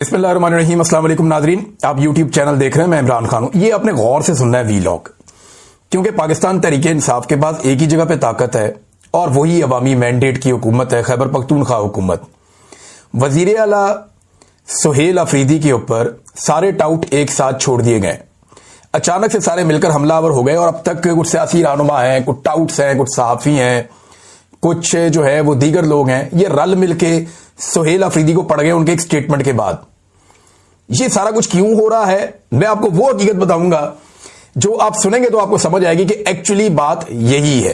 बिस्मिल्लाहिर्रहमानिर्रहीम। अस्सलाम वालेकुम नाज़रीन, आप यूट्यूब चैनल देख रहे हैं। मैं इमरान खान हूं। ये आपने गौर से सुनना है वीलॉग, क्योंकि पाकिस्तान तहरीक इंसाफ के पास एक ही जगह पे ताकत है और वही अवामी मैंडेट की हुकूमत है, खैबर पख्तूनख्वा हुकूमत। वजीर आला सुहेल अफरीदी के ऊपर सारे टाउट एक साथ छोड़ दिए गए। अचानक से सारे मिलकर हमलावर हो गए और अब तक कुछ सियासी रहनुमा हैं, कुछ टाउट्स हैं, कुछ सहाफ़ी हैं, कुछ जो है वो दीगर लोग हैं, ये रल मिलके सुहेल अफरीदी को पड़ गए उनके एक स्टेटमेंट के बाद। ये सारा कुछ क्यों हो रहा है, मैं आपको वो हकीकत बताऊंगा जो आप सुनेंगे तो आपको समझ आएगी कि एक्चुअली बात यही है।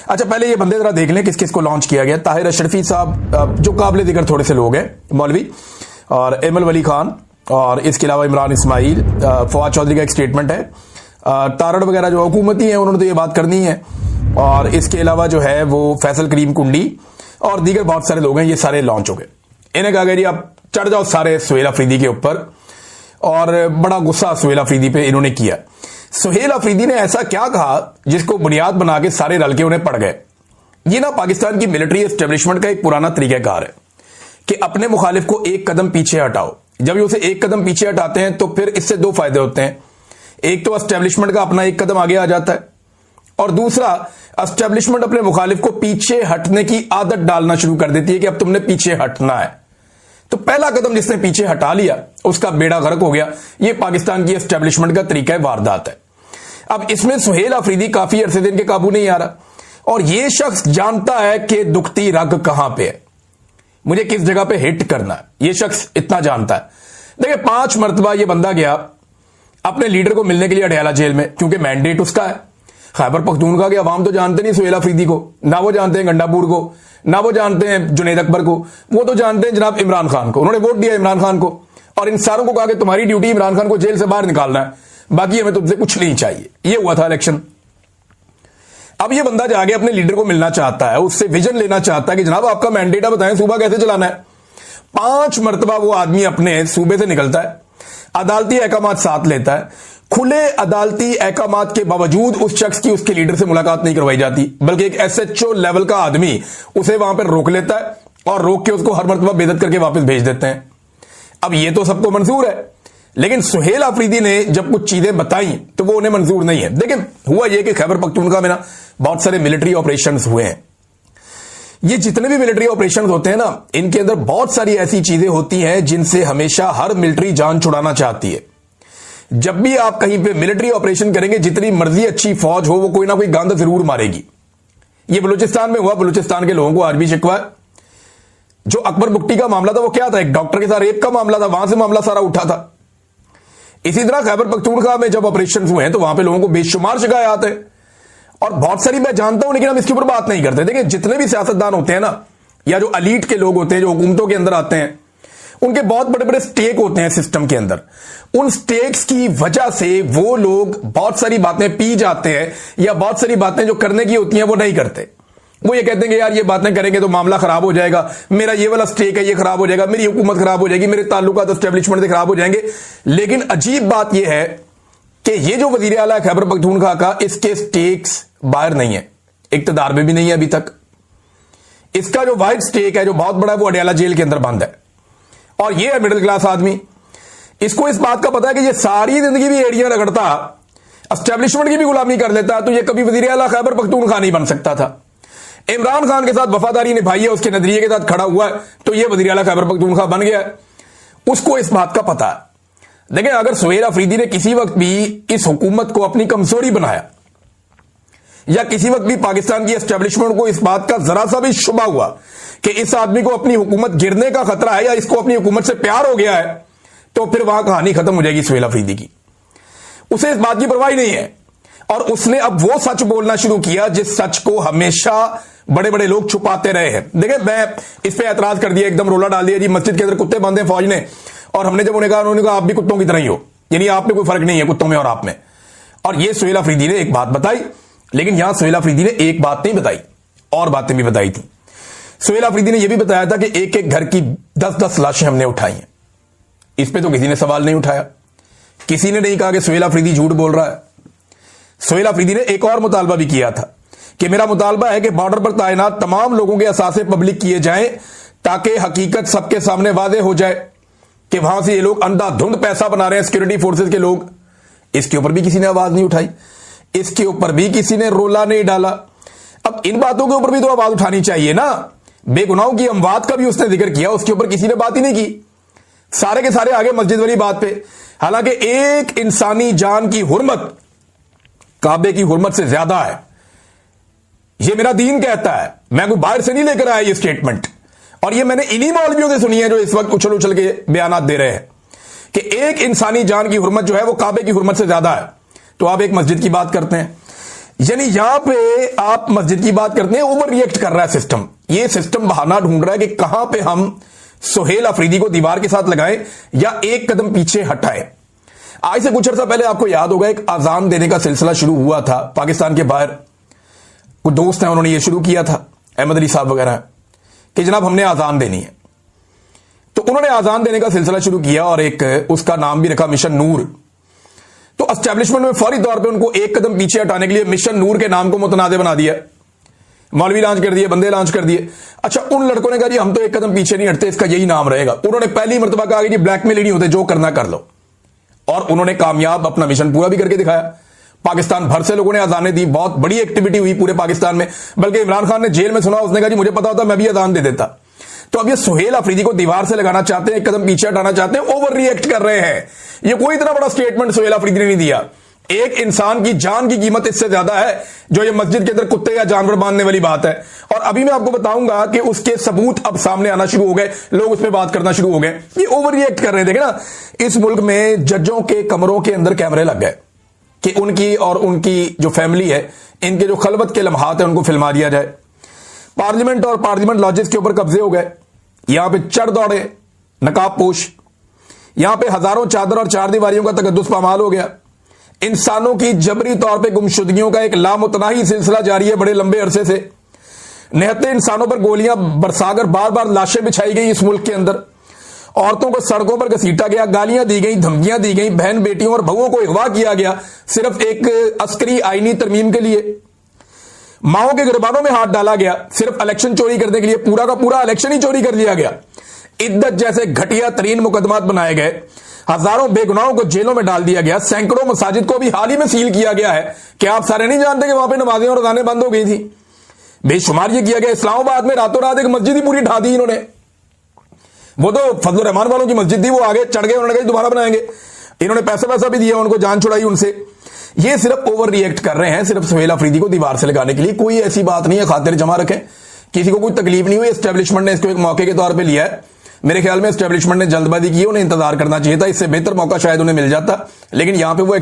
अच्छा, पहले ये बंदे जरा देख लें किस किस को लॉन्च किया गया। ताहिर अशरफी साहब, जो काबिल जिक्र थोड़े से लोग हैं, मौलवी, और एमल वली खान, और इसके अलावा इमरान इस्माइल, फवाद चौधरी का एक स्टेटमेंट है, तारड़ वगैरह जो हुकूमती हैं उन्होंने तो ये बात करनी है, और इसके अलावा जो है वो फैसल करीम कुंडी और दीगर बहुत सारे लोग हैं। ये सारे लॉन्च हो गए। इन्हें कहा गया जी आप चढ़ जाओ सारे सुहेल अफरीदी के ऊपर, और बड़ा गुस्सा सुहेल अफरीदी पे इन्होंने किया। सुहेल अफरीदी ने ऐसा क्या कहा जिसको बुनियाद बना के सारे रल के उन्हें पड़ गए। ये ना पाकिस्तान की मिलिट्री एस्टेब्लिशमेंट का एक पुराना तरीकाकार है कि अपने मुखालिफ को एक कदम पीछे हटाओ। जब ये उसे एक कदम पीछे हटाते हैं तो फिर इससे दो फायदे होते हैं। एक तो एस्टेब्लिशमेंट का अपना एक कदम आगे आ जाता है, और दूसरा एस्टेब्लिशमेंट अपने मुखालिफ को पीछे हटने की आदत डालना शुरू कर देती है कि अब तुमने पीछे हटना है। तो पहला कदम जिसने पीछे हटा लिया उसका बेड़ा गर्क हो गया। यह पाकिस्तान की एस्टेब्लिशमेंट का तरीका वारदात है। अब इसमें सुहेल अफरीदी काफी अरसे से इनके काबू नहीं आ रहा, और यह शख्स जानता है कि दुखती रग कहां पे है, मुझे किस जगह पे हिट करना है। यह शख्स इतना जानता है। देखिए, 5 मरतबा यह बंदा गया अपने लीडर को मिलने के लिए अडयाला जेल में, क्योंकि मैंडेट उसका है। खैबर पख्तूनख्वा के अवाम तो जानते नहीं सुहेल अफरीदी को, ना वो जानते हैं गंडापुर को, ना वो जानते हैं जुनेद अकबर को, वो तो जानते हैं जनाब इमरान खान को। उन्होंने वोट दिया इमरान खान को, और इन सारों को कहा कि तुम्हारी ड्यूटी इमरान खान को जेल से बाहर निकालना है, बाकी हमें तुमसे कुछ नहीं चाहिए। ये हुआ था इलेक्शन। अब ये बंदा जाके अपने लीडर को मिलना चाहता है, उससे विजन लेना चाहता है कि जनाब आपका मैंडेट है, बताएं सूबा कैसे चलाना है। 5 मरतबा वो आदमी अपने सूबे से निकलता है, अदालती अहकामात साथ लेता है। खुले अदालती अहकामात के बावजूद उस शख्स की उसके लीडर से मुलाकात नहीं करवाई जाती, बल्कि एक एसएचओ लेवल का आदमी उसे वहां पर रोक लेता है, और रोक के उसको हर मरतबा बेइज्जत करके वापस भेज देते हैं। अब ये तो सबको मंजूर है, लेकिन सुहेल अफरीदी ने जब कुछ चीजें बताई तो वो उन्हें मंजूर नहीं है। देखिए, हुआ यह कि खैबर पख्तूनख्वा में ना बहुत सारे मिलिट्री ऑपरेशंस हुए हैं। ये जितने भी मिलिट्री ऑपरेशंस होते हैं ना, इनके अंदर बहुत सारी ऐसी चीजें होती हैं जिनसे हमेशा हर मिलिट्री जान छुड़ाना चाहती है। जब भी आप कहीं पे मिलिट्री ऑपरेशन करेंगे, जितनी मर्जी अच्छी फौज हो, वो कोई ना कोई गांध जरूर मारेगी। ये बलूचिस्तान में हुआ। बलूचिस्तान के लोगों को आज भी शिकवा है। जो अकबर बुक्टी का मामला था वो क्या था, एक डॉक्टर के साथ रेप का मामला था, वहां से मामला सारा उठा था। इसी तरह खैबर पख्तूनख्वा में जब ऑपरेशन हुए हैं तो वहां पे लोगों को बेशुमार शिकायत है, और बहुत सारी मैं जानता हूं, लेकिन हम इसके ऊपर बात नहीं करते। देखिए, जितने भी सियासतदान होते हैं ना, या जो अलीट के लोग होते हैं, जो हुकूमतों के अंदर आते हैं, उनके बहुत बड़े बड़े स्टेक होते हैं सिस्टम के अंदर। उन स्टेक्स की वजह से वो लोग बहुत सारी बातें पी जाते हैं, या बहुत सारी बातें जो करने की होती हैं वो नहीं करते। वो ये कहते हैं कि यार ये बातें करेंगे तो मामला खराब हो जाएगा, मेरा ये वाला स्टेक है ये खराब हो जाएगा, मेरी हुकूमत खराब हो जाएगी, मेरे ताल्लुकात एस्टेब्लिशमेंट से खराब हो जाएंगे। लेकिन अजीब बात यह है कि ये जो वजीर आला है खैबर पख्तूनख्वा का, इसके स्टेक्स बाहर नहीं है, इक्तदार में भी नहीं है अभी तक। इसका जो वाइड स्टेक है, जो बहुत बड़ा है, वो अडयाला जेल के अंदर बंद है। और ये है मिडिल क्लास आदमी। इसको इस बात का पता है कि ये सारी जिंदगी भी एड़ियां रगड़ता, एस्टेब्लिशमेंट की भी गुलामी कर लेता, तो ये कभी वजीर आला खैबर पख्तूनख्वा नहीं बन सकता था। इमरान खान के साथ वफादारी निभाई है, उसके नजरिए के साथ खड़ा हुआ है, तो ये वजीर आला खैबर पख्तूनख्वा बन गया है। उसको इस बात का पता है। देखिए, अगर सुहेल अफरीदी ने किसी वक्त भी इस हुकूमत को अपनी कमजोरी बनाया, या किसी वक्त भी पाकिस्तान की एस्टेब्लिशमेंट को इस बात का जरा सा भी शुबा हुआ कि इस आदमी को अपनी हुकूमत गिरने का खतरा है, या इसको अपनी हुकूमत से प्यार हो गया है, तो फिर वहां कहानी खत्म हो जाएगी सुहेल अफरीदी की। उसे इस बात की परवाह नहीं है, और उसने अब वो सच बोलना शुरू किया जिस सच को हमेशा बड़े बड़े लोग छुपाते रहे हैं। देखिए, मैं इस पे एतराज कर दिया, एकदम रोला डाल दिया जी मस्जिद के अंदर कुत्ते बांधे फौज ने, और हमने जब उन्हें कहा, उन्होंने कहा आप भी कुत्तों की तरह ही हो, यानी आप में कोई फर्क नहीं है कुत्तों में और आप में। और ये सुहेल अफरीदी ने एक बात बताई, लेकिन यहां सुहेल अफरीदी ने एक बात नहीं बताई, और बातें भी बताई थी। सुहेल अफरीदी ने यह भी बताया था कि एक एक घर की 10-10 लाशें हमने उठाई हैं। इस पे तो किसी ने सवाल नहीं उठाया, किसी ने नहीं कहा कि सुहेल अफरीदी झूठ बोल रहा है। सुहेल अफरीदी ने एक और मुतालबा भी किया था कि मेरा मुतालबा है कि बॉर्डर पर तैनात तमाम लोगों के असासे पब्लिक किए जाएं, ताकि हकीकत सबके सामने वाज़ेह हो जाए कि वहां से ये लोग अंधाधुंध पैसा बना रहे हैं सिक्योरिटी फोर्सेस के लोग, इसके ऊपर भी किसी ने आवाज नहीं उठाई, इसके ऊपर भी किसी ने रोला नहीं डाला। अब इन बातों के ऊपर भी तो आवाज उठानी चाहिए ना। बेगुनाहों की अमवात का भी उसने जिक्र किया, उसके ऊपर किसी ने बात ही नहीं की। सारे के सारे आगे मस्जिद वाली बात पे। हालांकि एक इंसानी जान की हुर्मत काबे की हुर्मत से ज्यादा है, ये मेरा दीन कहता है। मैं कोई बाहर से नहीं लेकर आया ये स्टेटमेंट, और ये मैंने इन्हीं मौलवियों से सुनी है जो इस वक्त उछल उछल के बयान दे रहे हैं कि एक इंसानी जान की हुर्मत जो है वो काबे की हुर्मत से ज्यादा है। तो आप एक मस्जिद की बात करते हैं, यानी यहां पे आप मस्जिद की बात करते हैं, ओवर रिएक्ट कर रहा है सिस्टम। ये सिस्टम बहाना ढूंढ रहा है कि कहां पे हम सुहेल अफरीदी को दीवार के साथ लगाएं या एक कदम पीछे हटाएं। आज से कुछ अर्सा पहले आपको याद होगा एक आजान देने का सिलसिला शुरू हुआ था पाकिस्तान के बाहर। कुछ दोस्त हैं, उन्होंने ये शुरू किया था, अहमद अली साहब वगैरह, कि जनाब हमने आजान देनी है। तो उन्होंने आजान देने का सिलसिला शुरू किया और एक उसका नाम भी रखा मिशन नूर। तो एस्टेब्लिशमेंट में फौरी तौर पे उनको एक कदम पीछे हटाने के लिए मिशन नूर के नाम को मुतनाज़ बना दिया, मौलवी लॉन्च कर दिए, बंदे लॉन्च कर दिए। अच्छा, उन लड़कों ने कहा जी हम तो एक कदम पीछे नहीं हटते, इसका यही नाम रहेगा। उन्होंने पहली मरतबा कहा कि जी ब्लैकमेल ही नहीं होते, जो करना कर लो, और उन्होंने कामयाब अपना मिशन पूरा भी करके दिखाया। पाकिस्तान भर से लोगों ने अजानें दी, बहुत बड़ी एक्टिविटी हुई पूरे पाकिस्तान में। बल्कि इमरान खान ने जेल में सुना, उसने कहा जी मुझे पता होता मैं भी अजान दे देता। तो अब ये सुहेल अफरीदी को दीवार से लगाना चाहते हैं, एक कदम पीछे हटाना चाहते हैं, ओवर रिएक्ट कर रहे हैं। ये कोई इतना बड़ा स्टेटमेंट सुहेल अफरीदी ने नहीं दिया। एक इंसान की जान की कीमत इससे ज्यादा है जो ये मस्जिद के अंदर कुत्ते या जानवर बांधने वाली बात है। और अभी मैं आपको बताऊंगा कि उसके सबूत अब सामने आना शुरू हो गए, लोग उस पर बात करना शुरू हो गए। ये ओवर रिएक्ट कर रहे थे ना। इस मुल्क में जजों के कमरों के अंदर कैमरे लग गए कि उनकी और उनकी जो फैमिली है, इनके जो खलबत के लम्हात है उनको फिल्मा दिया जाए। पार्लियामेंट और पार्लियामेंट लॉजेस के ऊपर कब्जे हो गए, यहां पे चढ़ दौड़े नकाब पोश, यहां पे हजारों चादर और चार दीवारियों का तकद्दुस पामाल हो गया। इंसानों की जबरी तौर पे गुमशुदगियों का एक लामुतनाही सिलसिला जारी है बड़े लंबे अरसे से। निहत्ते इंसानों पर गोलियां बरसाकर बार बार लाशें बिछाई गई इस मुल्क के अंदर। औरतों को सड़कों पर घसीटा गया, गालियां दी गई, धमकियां दी गई, बहन बेटियों और बहुओं को अगवा किया गया सिर्फ एक अस्करी आईनी तरमीम के लिए। माओ के गिरबानों में हाथ डाला गया सिर्फ इलेक्शन चोरी करने के लिए, पूरा का पूरा इलेक्शन ही चोरी कर लिया गया। इद्दत जैसे घटिया तरीन मुकदमात बनाए गए, हजारों बेगुनाहों को जेलों में डाल दिया गया, सैकड़ों मसाजिद को भी हाल ही में सील किया गया है। क्या आप सारे नहीं जानते कि वहां पे नमाजें और अज़ानें बंद हो गई थी? बेशुमार ये किया गया। इस्लामाबाद में रातों रात एक मस्जिद ही पूरी ढा दी इन्होंने। वो तो फजल रहमान वालों की मस्जिद थी, वो आगे चढ़ गए, उन्होंने कहा दोबारा बनाएंगे। इन्होंने पैसा भी दिया, उनको जान छुड़ाई उनसे। ये सिर्फ ओवर रिएक्ट कर रहे हैं, सिर्फ सुहेल अफरीदी को दीवार से लगाने के लिए। कोई ऐसी बात नहीं है, खातिर जमा रखें, किसी को कोई तकलीफ नहीं हुई। एस्टेब्लिशमेंट ने इसको एक मौके के तौर पर लिया है। मेरे ख्याल में एस्टेब्लिशमेंट ने जल्दबाजी की, उन्हें इंतजार करना चाहिए था, इससे बेहतर मौका शायद उन्हें मिल जाता। लेकिन यहां पे वो